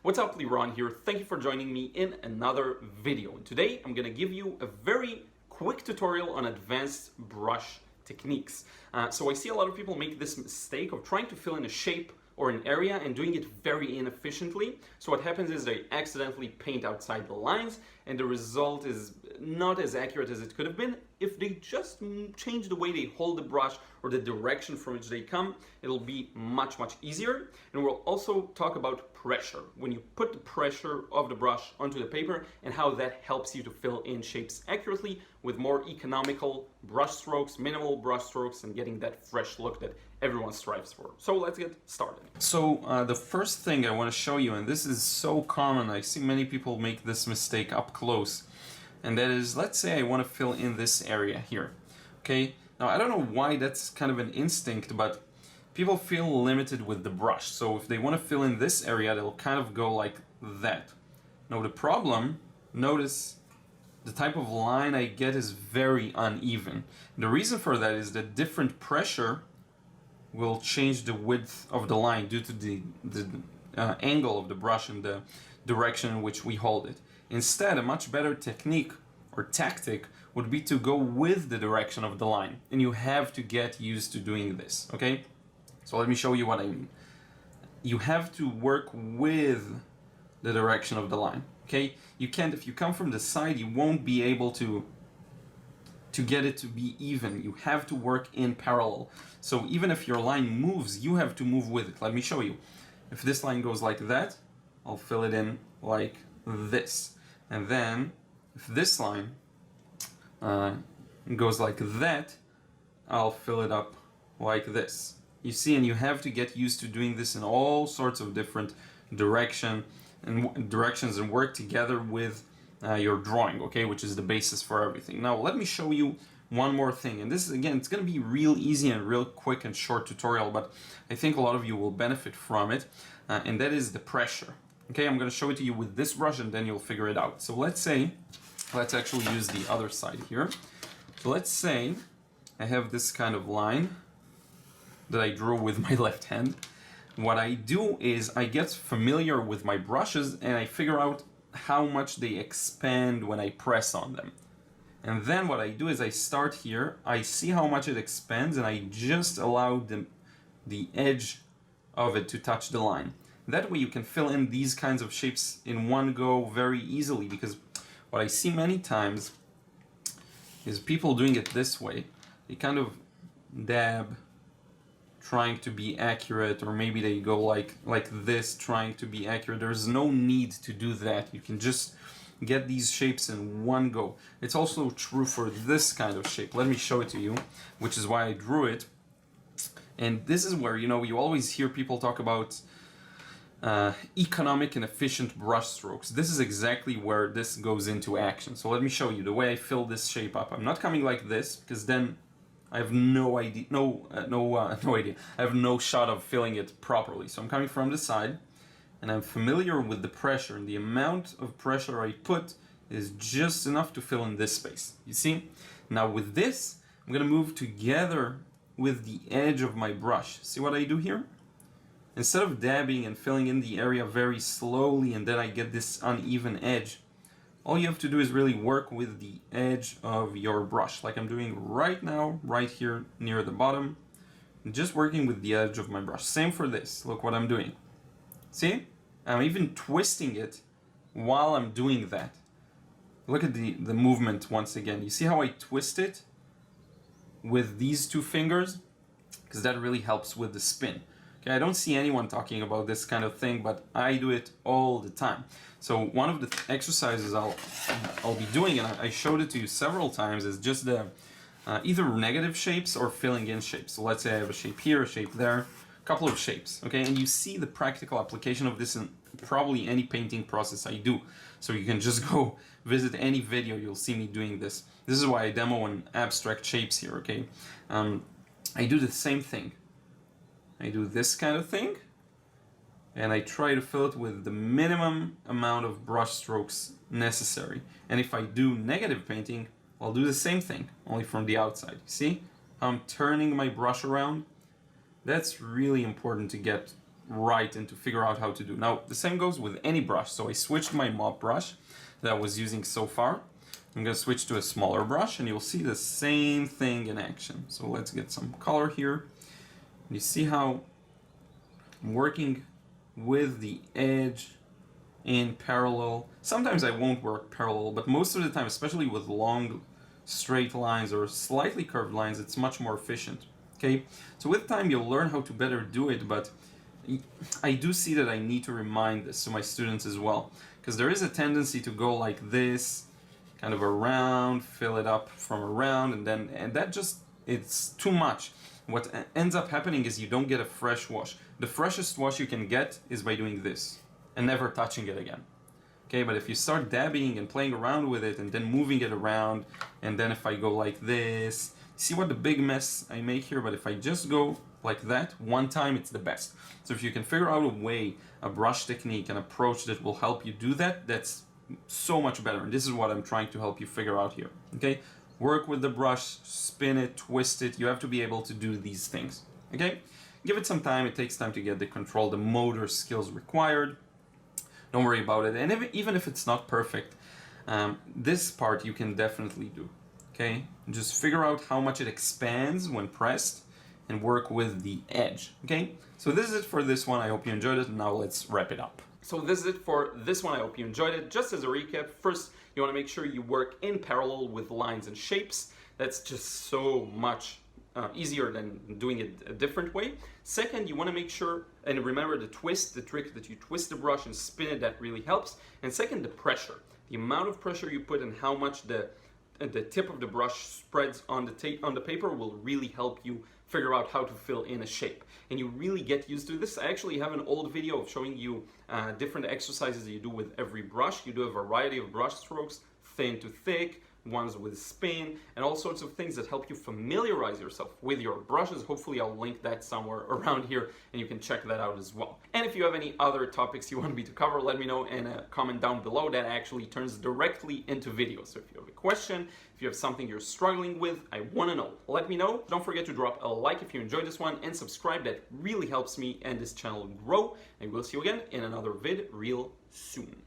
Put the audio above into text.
What's up, Liron here. Thank you for joining me in another video. And today I'm going to give you a very quick tutorial on advanced brush techniques. So I see a lot of people make this mistake of trying to fill in a shape or an area and doing it very inefficiently. So what happens is they accidentally paint outside the lines and the result is not as accurate as it could have been. If they just change the way they hold the brush or the direction from which they come, it'll be much easier. And we'll also talk about pressure. When you put the pressure of the brush onto the paper and how that helps you to fill in shapes accurately with more economical brush strokes, minimal brush strokes, and getting that fresh look that everyone strives for. So let's get started. So the first thing I want to show you, and this is so common, I see many people make this mistake up close, and that is, let's say I want to fill in this area here. Okay, now I don't know why that's kind of an instinct, but people feel limited with the brush. So if they want to fill in this area, they'll kind of go like that. Now the problem, notice the type of line I get is very uneven. The reason for that is that different pressure will change the width of the line due to the angle of the brush and the direction in which we hold it. Instead, a much better technique or tactic would be to go with the direction of the line, and you have to get used to doing this, okay? So let me show you what I mean. You have to work with the direction of the line, okay? You can't, if you come from the side, you won't be able to get it to be even. You have to work in parallel. So even if your line moves, you have to move with it. Let me show you. If this line goes like that, I'll fill it in like this. And then if this line goes like that, I'll fill it up like this. You see, and you have to get used to doing this in all sorts of different directions and work together with your drawing, okay, which is the basis for everything. Now let me show you one more thing, and this is, again, it's going to be real easy and real quick and short tutorial, but I think a lot of you will benefit from it, and that is the pressure. Okay, I'm going to show it to you with this brush and then you'll figure it out. So let's actually use the other side here. So let's say I have this kind of line that I drew with my left hand. What I do is I get familiar with my brushes and I figure out how much they expand when I press on them. And then what I do is I start here, I see how much it expands, and I just allow the edge of it to touch the line. That way you can fill in these kinds of shapes in one go very easily, because what I see many times is people doing it this way. They kind of dab trying to be accurate, or maybe they go like this trying to be accurate. There's no need to do that. You can just get these shapes in one go. It's also true for this kind of shape. Let me show it to you, which is why I drew it. And this is where, you know, you always hear people talk about economic and efficient brush strokes. This is exactly where this goes into action. So let me show you the way I fill this shape up. I'm not coming like this, because then I have no idea, no idea. I have no shot of filling it properly. So I'm coming from the side, and I'm familiar with the pressure, and the amount of pressure I put is just enough to fill in this space. You see? Now with this, I'm gonna move together with the edge of my brush. See what I do here? Instead of dabbing and filling in the area very slowly and then I get this uneven edge, all you have to do is really work with the edge of your brush, like I'm doing right now, right here near the bottom. Just working with the edge of my brush. Same for this. Look what I'm doing. See? I'm even twisting it while I'm doing that. Look at the movement once again. You see how I twist it with these two fingers? Because that really helps with the spin. Okay, I don't see anyone talking about this kind of thing, but I do it all the time. So one of the exercises I'll be doing, and I showed it to you several times, is just the either negative shapes or filling in shapes. So let's say I have a shape here, a shape there, a couple of shapes, okay? And you see the practical application of this in probably any painting process I do. So you can just go visit any video, you'll see me doing this. This is why I demo on abstract shapes here, okay? I do the same thing. I do this kind of thing, and I try to fill it with the minimum amount of brush strokes necessary. And if I do negative painting, I'll do the same thing, only from the outside. See? I'm turning my brush around. That's really important to get right and to figure out how to do. Now, the same goes with any brush. So I switched my mop brush that I was using so far. I'm going to switch to a smaller brush and you'll see the same thing in action. So let's get some color here. You see how I'm working with the edge in parallel. Sometimes I won't work parallel, but most of the time, especially with long straight lines or slightly curved lines, it's much more efficient. Okay, so with time you'll learn how to better do it, but I do see that I need to remind this to my students as well, because there is a tendency to go like this, kind of around, fill it up from around, and that just, it's too much. What ends up happening is you don't get a fresh wash. The freshest wash you can get is by doing this and never touching it again. Okay, but if you start dabbing and playing around with it and then moving it around, and then if I go like this, see what the big mess I make here, but if I just go like that one time, it's the best. So if you can figure out a way, a brush technique, an approach that will help you do that, that's so much better. And this is what I'm trying to help you figure out here. Okay, work with the brush, spin it, twist it. You have to be able to do these things. Okay, give it some time. It takes time to get the control, the motor skills required. Don't worry about it. And even if it's not perfect, this part you can definitely do. Okay, just figure out how much it expands when pressed and work with the edge. Okay, so this is it for this one. I hope you enjoyed it, and now let's wrap it up. So this is it for this one. I hope you enjoyed it. Just as a recap, first you want to make sure you work in parallel with lines and shapes. That's just so much easier than doing it a different way. Second, you want to make sure and remember the twist, the trick that you twist the brush and spin it, that really helps. And second, the pressure, the amount of pressure you put and how much the tip of the brush spreads on the paper will really help you figure out how to fill in a shape. And you really get used to this. I actually have an old video of showing you different exercises that you do with every brush. You do a variety of brush strokes, thin to thick, ones with spin, and all sorts of things that help you familiarize yourself with your brushes. Hopefully I'll link that somewhere around here and you can check that out as well. And if you have any other topics you want me to cover, let me know in a comment down below. That actually turns directly into videos. So if you have a question, if you have something you're struggling with, I want to know. Let me know. Don't forget to drop a like if you enjoyed this one and subscribe. That really helps me and this channel grow. And we'll see you again in another vid real soon.